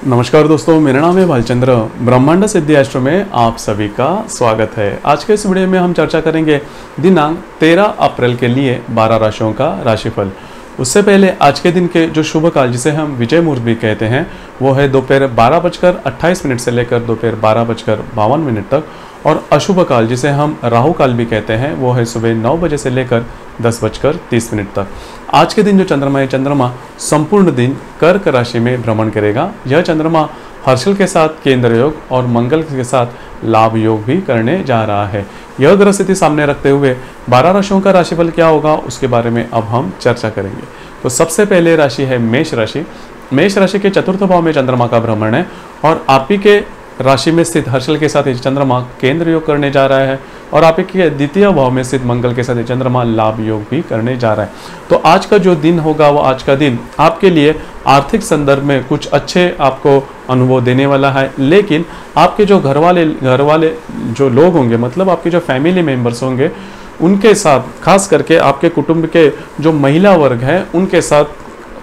नमस्कार दोस्तों, मेरा नाम है भालचंद्र। ब्रह्मांड सिद्धि एस्ट्रो में आप सभी का स्वागत है। आज के इस वीडियो में हम चर्चा करेंगे दिनांक 13 अप्रैल के लिए 12 राशियों का राशिफल। उससे पहले आज के दिन के जो शुभ काल जिसे हम विजय मुहूर्त भी कहते हैं वो है दोपहर 12:28 से लेकर दोपहर 12:52 तक, और अशुभ काल जिसे हम राहु काल भी कहते हैं वो है सुबह 9 बजे से लेकर 10:30 तक। आज के दिन जो चंद्रमा है, चंद्रमा संपूर्ण दिन कर्क राशि में भ्रमण करेगा। यह चंद्रमा हर्षल के साथ केंद्र योग और मंगल के साथ लाभ योग भी करने जा रहा है। यह ग्रह स्थिति सामने रखते हुए 12 राशियों का राशिफल क्या होगा उसके बारे में अब हम चर्चा करेंगे। तो सबसे पहले राशि है मेष राशि। मेष राशि के चतुर्थ भाव में चंद्रमा का भ्रमण है और आप ही के राशि में स्थित हर्षल के साथ चंद्रमा केंद्र योग करने जा रहा है, और आप के द्वितीय भाव में स्थित मंगल के साथ चंद्रमा लाभ योग भी करने जा रहा है। तो आज का जो दिन होगा वो आज का दिन आपके लिए आर्थिक संदर्भ में कुछ अच्छे आपको अनुभव देने वाला है, लेकिन आपके जो घर वाले जो लोग होंगे, मतलब आपके जो फैमिली मेंबर्स होंगे, उनके साथ खास करके आपके कुटुंब के जो महिला वर्ग है उनके साथ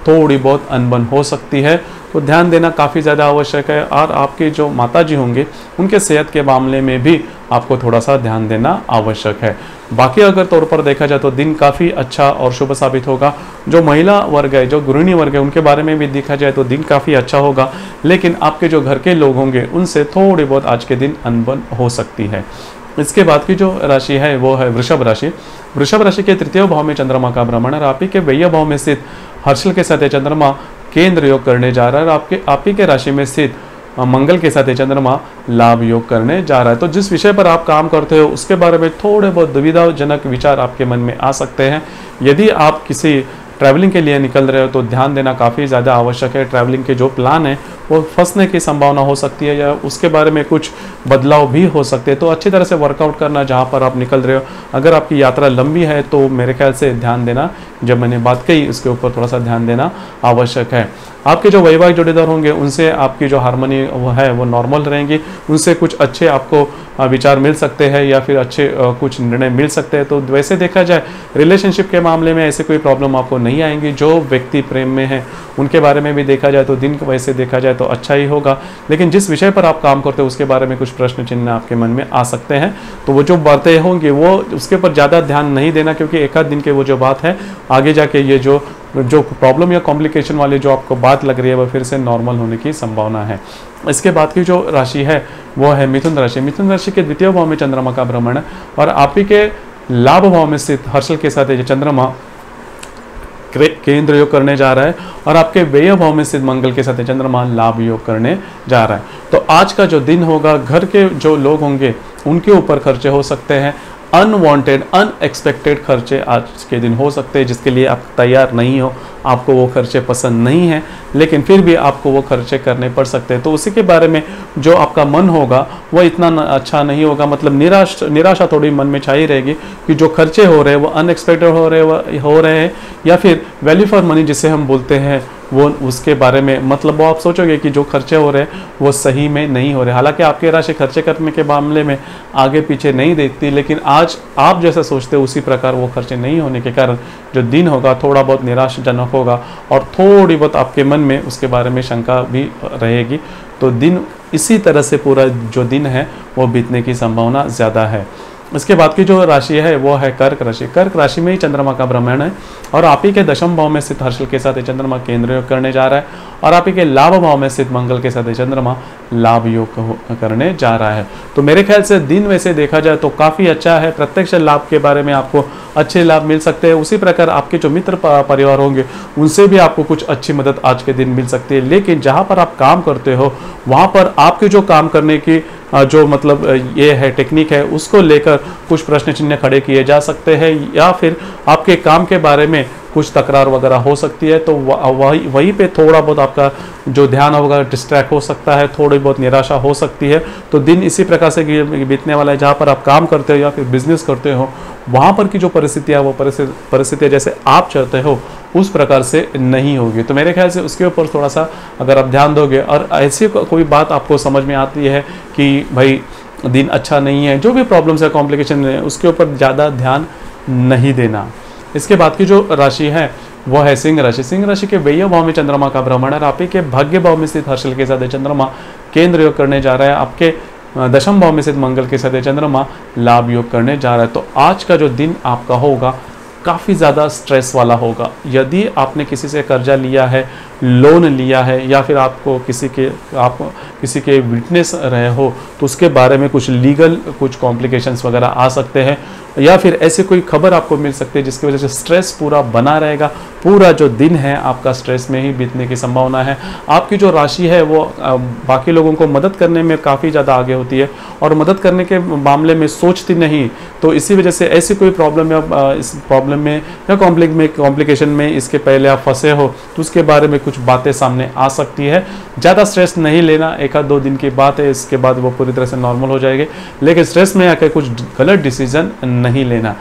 थोड़ी बहुत अनबन हो सकती है, तो ध्यान देना काफ़ी ज़्यादा आवश्यक है। और आपके जो माताजी होंगे उनके सेहत के मामले में भी आपको थोड़ा सा ध्यान देना आवश्यक है। बाकी अगर तौर पर देखा जाए तो दिन काफ़ी अच्छा और शुभ साबित होगा। जो महिला वर्ग है, जो गृहिणी वर्ग है, उनके बारे में भी देखा जाए तो दिन काफ़ी अच्छा होगा, लेकिन आपके जो घर के लोग होंगे उनसे थोड़ी बहुत आज के दिन अनबन हो सकती है। इसके बाद की जो राशि है वो है वृषभ राशि। वृषभ राशि के तृतीय भाव में चंद्रमा का भ्रमण है। आप ही के व्यय भाव में स्थित हर्षल के साथ चंद्रमा केंद्र योग करने जा रहा है, और आप ही के राशि में स्थित मंगल के साथ चंद्रमा लाभ योग करने जा रहा है। तो जिस विषय पर आप काम करते हो उसके बारे में थोड़े बहुत दुविधाजनक विचार आपके मन में आ सकते हैं। यदि आप किसी ट्रैवलिंग के लिए निकल रहे हो तो ध्यान देना काफ़ी ज़्यादा आवश्यक है। ट्रैवलिंग के जो प्लान है वो फंसने की संभावना हो सकती है, या उसके बारे में कुछ बदलाव भी हो सकते हैं। तो अच्छी तरह से वर्कआउट करना जहाँ पर आप निकल रहे हो। अगर आपकी यात्रा लंबी है तो मेरे ख्याल से ध्यान देना, जब मैंने बात कही उसके ऊपर थोड़ा सा ध्यान देना आवश्यक है। आपके जो वैवाहिक जोड़ीदार होंगे उनसे आपकी जो हार्मनी है वो नॉर्मल रहेंगी, उनसे कुछ अच्छे आपको विचार मिल सकते हैं या फिर अच्छे कुछ निर्णय मिल सकते हैं। तो वैसे देखा जाए रिलेशनशिप के मामले में ऐसे कोई प्रॉब्लम आपको नहीं आएंगी। जो व्यक्ति प्रेम में है उनके बारे में भी देखा जाए तो दिन वैसे देखा जाए तो अच्छा ही होगा, लेकिन जिस विषय पर आप काम करते हो उसके बारे में कुछ प्रश्न चिन्ह आपके मन में आ सकते हैं। तो वो जो बातें होंगी वो उसके ऊपर ज़्यादा ध्यान नहीं देना, क्योंकि एक आध दिन के वो जो बात है आगे जाके ये जो प्रॉब्लम या कॉम्प्लिकेशन वाली जो आपको बात लग रही है वो फिर से नॉर्मल होने की संभावना है। इसके बाद की जो राशि है वो है मिथुन राशि। मिथुन राशि के द्वितीय भाव में चंद्रमा का भ्रमण है, और आप ही के लाभ भाव में स्थित हर्षल के साथ चंद्रमा केंद्र योग करने जा रहा है, और आपके व्यय भाव में स्थित मंगल के साथ चंद्रमा लाभ योग करने जा रहा है। तो आज का जो दिन होगा घर के जो लोग होंगे उनके ऊपर खर्चे हो सकते हैं। अनवांटेड अनएक्सपेक्टेड खर्चे आज के दिन हो सकते हैं, जिसके लिए आप तैयार नहीं हो, आपको वो खर्चे पसंद नहीं हैं, लेकिन फिर भी आपको वो खर्चे करने पड़ सकते हैं। तो उसी के बारे में जो आपका मन होगा वो इतना अच्छा नहीं होगा, मतलब निराशा थोड़ी मन में छाई रहेगी कि जो खर्चे हो रहे हैं वो अनएक्सपेक्टेड हो रहे हैं, या फिर वैल्यू फॉर मनी जिसे हम बोलते हैं वो उसके बारे में, मतलब वो आप सोचोगे कि जो खर्चे हो रहे हैं वो सही में नहीं हो रहे। हालांकि आपकी राशि खर्चे करने के मामले में आगे पीछे नहीं देखती, लेकिन आज आप जैसा सोचते हो उसी प्रकार वो खर्चे नहीं होने के कारण जो दिन होगा थोड़ा बहुत निराशाजनक होगा, और थोड़ी बहुत आपके मन में उसके बारे में शंका भी रहेगी। तो दिन इसी तरह से पूरा जो दिन है वो बीतने की संभावना ज़्यादा है। इसके बाद की जो राशि है वो है कर्क राशि। कर्क राशि में ही चंद्रमा का भ्रमण है, और आप ही के दशम भाव में स्थित हर्षल के साथ चंद्रमा केंद्र योग करने जा रहा है, और आप ही के लाभ भाव में स्थित मंगल के साथ चंद्रमा लाभ योग करने जा रहा है। तो मेरे ख्याल से दिन वैसे देखा जाए तो काफ़ी अच्छा है। प्रत्यक्ष लाभ के बारे में आपको अच्छे लाभ मिल सकते हैं। उसी प्रकार आपके जो मित्र परिवार होंगे उनसे भी आपको कुछ अच्छी मदद आज के दिन मिल सकती है। लेकिन जहाँ पर आप काम करते हो वहाँ पर आपके जो काम करने की जो मतलब ये है टेक्निक है उसको लेकर कुछ प्रश्न चिन्ह खड़े किए जा सकते हैं, या फिर आपके काम के बारे में कुछ तकरार वगैरह हो सकती है। तो वहीं पे थोड़ा बहुत आपका जो ध्यान होगा डिस्ट्रैक्ट हो सकता है, थोड़ी बहुत निराशा हो सकती है। तो दिन इसी प्रकार से बीतने वाला है। जहाँ पर आप काम करते हो या फिर बिजनेस करते हो वहाँ पर की जो परिस्थितियाँ वो परिस्थितियाँ जैसे आप चाहते हो उस प्रकार से नहीं होगी। तो मेरे ख्याल से उसके ऊपर थोड़ा सा अगर आप ध्यान दोगे, और ऐसी कोई बात आपको समझ में आती है कि भाई दिन अच्छा नहीं है, जो भी प्रॉब्लम्स है कॉम्प्लिकेशन है उसके ऊपर ज़्यादा ध्यान नहीं देना। इसके बाद की जो राशि है वो है सिंह राशि। सिंह राशि के 20वें भाव में चंद्रमा का भ्रमण है। आप ही के भाग्य भाव में स्थित हर्षल के साथ ये चंद्रमा केंद्र योग करने जा रहा है। आपके दशम भाव में स्थित मंगल के साथ ये चंद्रमा लाभ योग करने जा रहा है। तो आज का जो दिन आपका होगा काफ़ी ज़्यादा स्ट्रेस वाला होगा। यदि आपने किसी से कर्जा लिया है, लोन लिया है, या फिर आप किसी के विटनेस रहे हो, तो उसके बारे में कुछ लीगल कुछ कॉम्प्लिकेशंस वगैरह आ सकते हैं, या फिर ऐसी कोई खबर आपको मिल सकती है जिसकी वजह से स्ट्रेस पूरा बना रहेगा। पूरा जो दिन है आपका स्ट्रेस में ही बीतने की संभावना है। आपकी जो राशि है वो बाकी लोगों को मदद करने में काफ़ी ज़्यादा आगे होती है और मदद करने के मामले में सोचती नहीं। तो इसी वजह से ऐसी कोई प्रॉब्लम या इस प्रॉब्लम में या कॉम्प्लिकेशन में इसके पहले आप फंसे हो तो उसके बारे में कुछ बातें सामने आ सकती है। ज़्यादा स्ट्रेस नहीं लेना, 1-2 दिन की बात है, इसके बाद वो पूरी तरह से नॉर्मल हो जाएगी। लेकिन स्ट्रेस में आकर कुछ गलत डिसीजन नहीं लेना।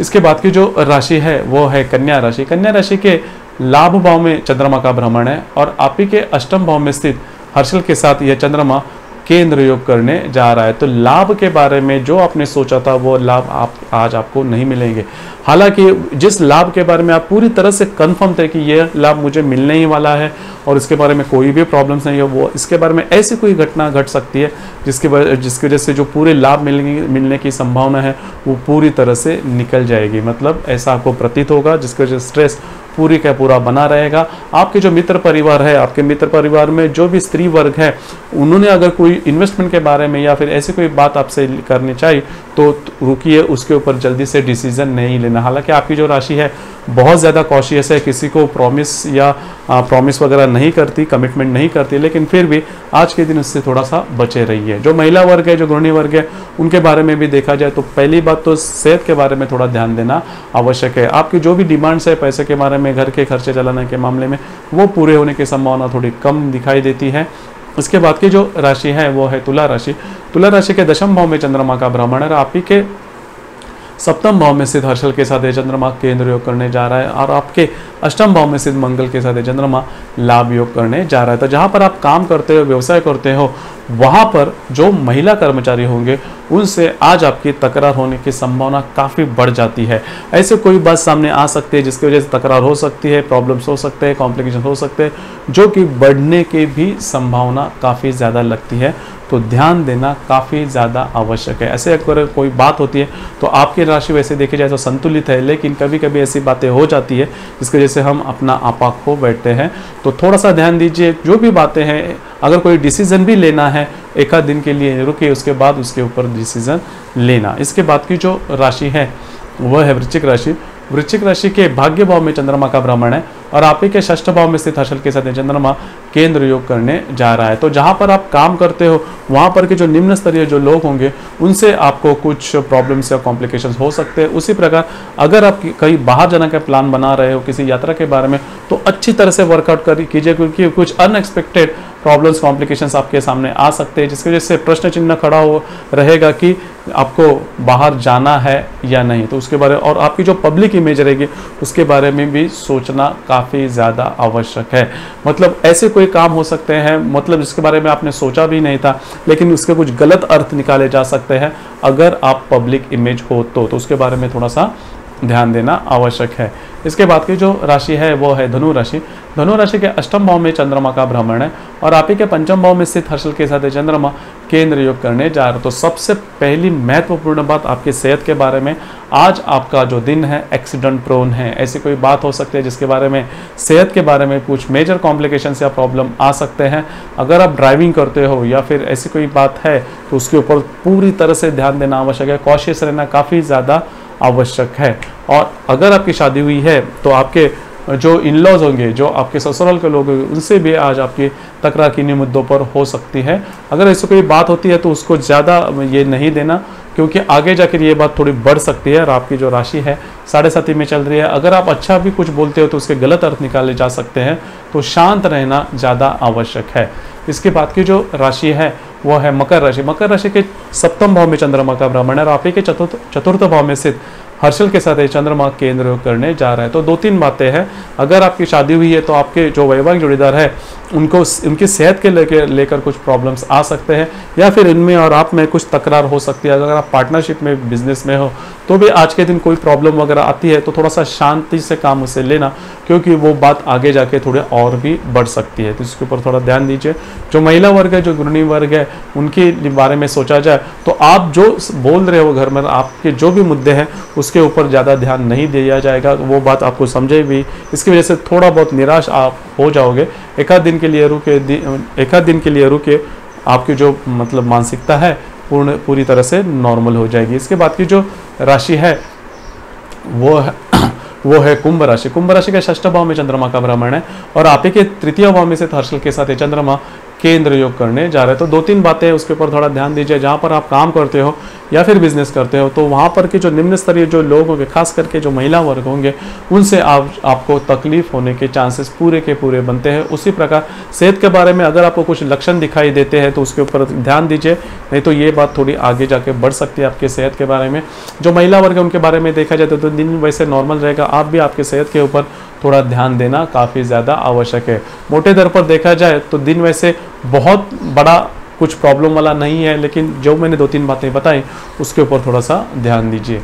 इसके बाद की जो राशि है वो है कन्या राशि। कन्या राशि के लाभ भाव में चंद्रमा का भ्रमण है और आप ही के अष्टम भाव में स्थित हर्षल के साथ यह चंद्रमा केंद्र योग करने जा रहा है। तो लाभ के बारे में जो आपने सोचा था वो लाभ आज आपको नहीं मिलेंगे। हालांकि जिस लाभ के बारे में आप पूरी तरह से कंफर्म थे कि ये लाभ मुझे मिलने ही वाला है और इसके बारे में कोई भी प्रॉब्लम्स नहीं है, वो इसके बारे में ऐसी कोई घटना घट सकती है जिसकी वजह से जो पूरे लाभ मिलने की संभावना है वो पूरी तरह से निकल जाएगी। मतलब ऐसा आपको प्रतीत होगा जिसकी वजह से स्ट्रेस पूरी का पूरा बना रहेगा। आपके जो मित्र परिवार है, आपके मित्र परिवार में जो भी स्त्री वर्ग है, उन्होंने अगर कोई इन्वेस्टमेंट के बारे में या फिर ऐसी कोई बात आपसे करनी चाहिए तो रुकिए, उसके ऊपर जल्दी से डिसीजन नहीं लेना। हालांकि आपकी जो राशि है बहुत ज़्यादा कॉशियस है, किसी को प्रॉमिस वगैरह नहीं करती, कमिटमेंट नहीं करती, लेकिन फिर भी आज के दिन उससे थोड़ा सा बचे रहिए। जो महिला वर्ग है, जो गृहिणी वर्ग है, उनके बारे में भी देखा जाए तो पहली बात तो सेहत के बारे में थोड़ा ध्यान देना आवश्यक है। आपकी जो भी डिमांड्स है पैसे के बारे में, घर के खर्चे चलाने के मामले में, वो पूरे होने की संभावना थोड़ी कम दिखाई देती है। इसके बाद की जो राशि है वो है तुला राशि। तुला राशि के दशम भाव में चंद्रमा का भ्रमण है। आप ही के सप्तम भाव में स्थित हर्षल के साथ चंद्रमा केंद्र योग करने जा रहा है और आपके अष्टम भाव में स्थित मंगल के साथ चंद्रमा लाभ योग करने जा रहा है। तो जहाँ पर आप काम करते हो, व्यवसाय करते हो, वहाँ पर जो महिला कर्मचारी होंगे उनसे आज आपकी तकरार होने की संभावना काफ़ी बढ़ जाती है। ऐसे कोई बात सामने आ सकती है जिसकी वजह से तकरार हो सकती है, प्रॉब्लम्स हो सकते हैं, कॉम्प्लिकेशन हो सकते हैं, जो कि बढ़ने की भी संभावना काफ़ी ज़्यादा लगती है। तो ध्यान देना काफ़ी ज़्यादा आवश्यक है। ऐसे अगर कोई बात होती है तो आपकी राशि वैसे देखी जाए तो संतुलित है, लेकिन कभी कभी ऐसी बातें हो जाती है जिसकी वजह से हम अपना आपा खो बैठते हैं। तो थोड़ा सा ध्यान दीजिए। जो भी बातें हैं, अगर कोई डिसीजन भी लेना है 1 दिन के लिए रुकिए, उसके बाद उसके ऊपर डिसीजन लेना। इसके बाद की जो राशि है वह है वृश्चिक राशि। वृश्चिक राशि के भाग्य भाव में चंद्रमा का भ्रमण है और आप ही के षष्ठ भाव में स्थित हर्षल के साथ चंद्रमा केंद्र योग करने जा रहा है। तो जहां पर आप काम करते हो वहां पर के जो निम्न स्तरीय जो लोग होंगे उनसे आपको कुछ प्रॉब्लम्स या कॉम्प्लिकेशंस हो सकते हैं। उसी प्रकार अगर आप कहीं बाहर जाने का प्लान बना रहे हो किसी यात्रा के बारे में, तो अच्छी तरह से वर्कआउट कीजिए, क्योंकि कुछ अनएक्सपेक्टेड प्रॉब्लम्स कॉम्प्लिकेशंस आपके सामने आ सकते हैं, जिसकी वजह से प्रश्न चिन्ह खड़ा हो रहेगा कि आपको बाहर जाना है या नहीं। तो उसके बारे और आपकी जो पब्लिक इमेज रहेगी उसके बारे में भी सोचना काफ़ी ज़्यादा आवश्यक है। मतलब ऐसे कोई काम हो सकते हैं, मतलब जिसके बारे में आपने सोचा भी नहीं था, लेकिन उसके कुछ गलत अर्थ निकाले जा सकते हैं अगर आप पब्लिक इमेज हो तो उसके बारे में थोड़ा सा ध्यान देना आवश्यक है। इसके बाद की जो राशि है वो है धनु राशि। धनु राशि के अष्टम भाव में चंद्रमा का भ्रमण है और आप ही के पंचम भाव में स्थित हर्षल के साथ चंद्रमा केंद्र योग करने जा रहा है। तो सबसे पहली महत्वपूर्ण बात आपकी सेहत के बारे में, आज आपका जो दिन है एक्सीडेंट प्रोन है। ऐसी कोई बात हो सकती है जिसके बारे में, सेहत के बारे में कुछ मेजर कॉम्प्लिकेशंस या प्रॉब्लम आ सकते हैं। अगर आप ड्राइविंग करते हो या फिर ऐसी कोई बात है तो उसके ऊपर पूरी तरह से ध्यान देना आवश्यक है। कॉशियस रहना काफ़ी ज़्यादा आवश्यक है। और अगर आपकी शादी हुई है तो आपके जो इन-लॉज होंगे, जो आपके ससुराल के लोग होंगे, उनसे भी आज आपकी तकरार किन्हीं मुद्दों पर हो सकती है। अगर ऐसी कोई बात होती है तो उसको ज़्यादा ये नहीं देना, क्योंकि आगे जाकर ये बात थोड़ी बढ़ सकती है। और आपकी जो राशि है 7.5 में चल रही है, अगर आप अच्छा भी कुछ बोलते हो तो उसके गलत अर्थ निकाले जा सकते हैं। तो शांत रहना ज़्यादा आवश्यक है। इसके बाद की जो राशि है वो है मकर राशि। मकर राशि के सप्तम भाव में चंद्रमा का भ्रमण है और आप ही के चतुर्थ भाव में स्थित हर्षल के साथ चंद्रमा केंद्र करने जा रहा है। तो 2-3 बातें हैं। अगर आपकी शादी हुई है तो आपके जो वैवाहिक जोड़ीदार है उनको उनकी सेहत के लेकर कुछ प्रॉब्लम्स आ सकते हैं, या फिर इनमें और आप में कुछ तकरार हो सकती है। अगर आप पार्टनरशिप में बिजनेस में हो तो भी आज के दिन कोई प्रॉब्लम वगैरह आती है तो थोड़ा सा शांति से काम उसे लेना, क्योंकि वो बात आगे जाके थोड़े और भी बढ़ सकती है, तो इसके ऊपर थोड़ा ध्यान दीजिए। जो महिला वर्ग है, जो गृहिणी वर्ग है, उनके बारे में सोचा जाए तो आप जो बोल रहे हो घर में, आपके जो भी मुद्दे हैं उसके ऊपर ज़्यादा ध्यान नहीं दिया जाएगा, वो बात आपको समझे भी, इसकी वजह से थोड़ा बहुत निराश आप हो जाओगे। एक आध दिन के लिए रुके, आपकी जो मतलब मानसिकता है पूरी तरह से नॉर्मल हो जाएगी। इसके बाद की जो राशि है वो है कुंभ राशि। कुंभ राशि के षष्ठ भाव में चंद्रमा का भ्रमण है और आप ही के तृतीय भाव में से हर्षल के साथ ये चंद्रमा केंद्र योग करने जा रहे हैं। तो दो तीन बातें उसके ऊपर थोड़ा ध्यान दीजिए। जहाँ पर आप काम करते हो या फिर बिजनेस करते हो तो वहाँ पर के जो निम्न स्तरीय जो लोग होंगे, खास करके जो महिला वर्ग होंगे, उनसे आपको तकलीफ होने के चांसेस पूरे के पूरे बनते हैं। उसी प्रकार सेहत के बारे में अगर आपको कुछ लक्षण दिखाई देते हैं तो उसके ऊपर ध्यान दीजिए, नहीं तो ये बात थोड़ी आगे जाके बढ़ सकती है आपके सेहत के बारे में। जो महिला वर्ग है उनके बारे में देखा जाए तो दिन वैसे नॉर्मल रहेगा, आप भी आपके सेहत के ऊपर थोड़ा ध्यान देना काफ़ी ज़्यादा आवश्यक है। मोटे तौर पर देखा जाए तो दिन वैसे बहुत बड़ा कुछ प्रॉब्लम वाला नहीं है, लेकिन जो मैंने दो तीन बातें बताई उसके ऊपर थोड़ा सा ध्यान दीजिए।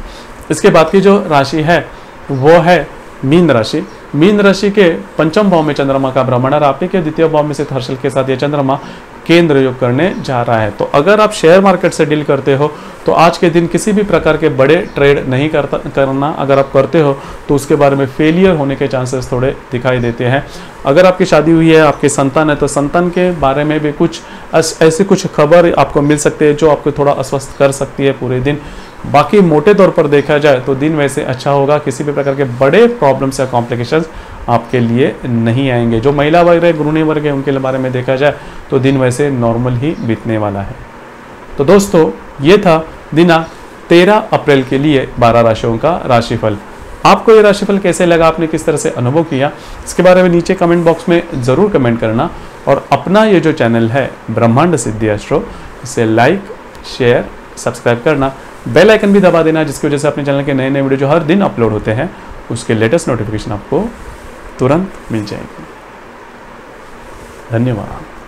इसके बाद की जो राशि है वो है मीन राशि। मीन राशि के पंचम भाव में चंद्रमा का भ्रमण और आपके के द्वितीय भाव में से हर्षल के साथ ये चंद्रमा केंद्र योग करने जा रहा है। तो अगर आप शेयर मार्केट से डील करते हो तो आज के दिन किसी भी प्रकार के बड़े ट्रेड नहीं करना। अगर आप करते हो तो उसके बारे में फेलियर होने के चांसेस थोड़े दिखाई देते हैं। अगर आपकी शादी हुई है, आपकी संतान है, तो संतान के बारे में भी कुछ ऐसी कुछ खबर आपको मिल सकती है जो आपको थोड़ा अस्वस्थ कर सकती है पूरे दिन। बाकी मोटे तौर पर देखा जाए तो दिन वैसे अच्छा होगा, किसी भी प्रकार के बड़े प्रॉब्लम्स या कॉम्प्लिकेशंस आपके लिए नहीं आएंगे। जो महिला वर्ग है, गृहिणी वर्ग है, उनके बारे में देखा जाए तो दिन वैसे नॉर्मल ही बीतने वाला है। तो दोस्तों ये था दिनांक 13 अप्रैल के लिए 12 राशियों का राशिफल। आपको ये राशिफल कैसे लगा, आपने किस तरह से अनुभव किया, इसके बारे में नीचे कमेंट बॉक्स में ज़रूर कमेंट करना। और अपना ये जो चैनल है ब्रह्मांड सिद्धि एस्ट्रो, इसे लाइक, शेयर, सब्सक्राइब करना, बेल आइकन भी दबा देना, जिसकी वजह से अपने चैनल के नए नए वीडियो जो हर दिन अपलोड होते हैं उसके लेटेस्ट नोटिफिकेशन आपको तुरंत मिल जाएगी। धन्यवाद।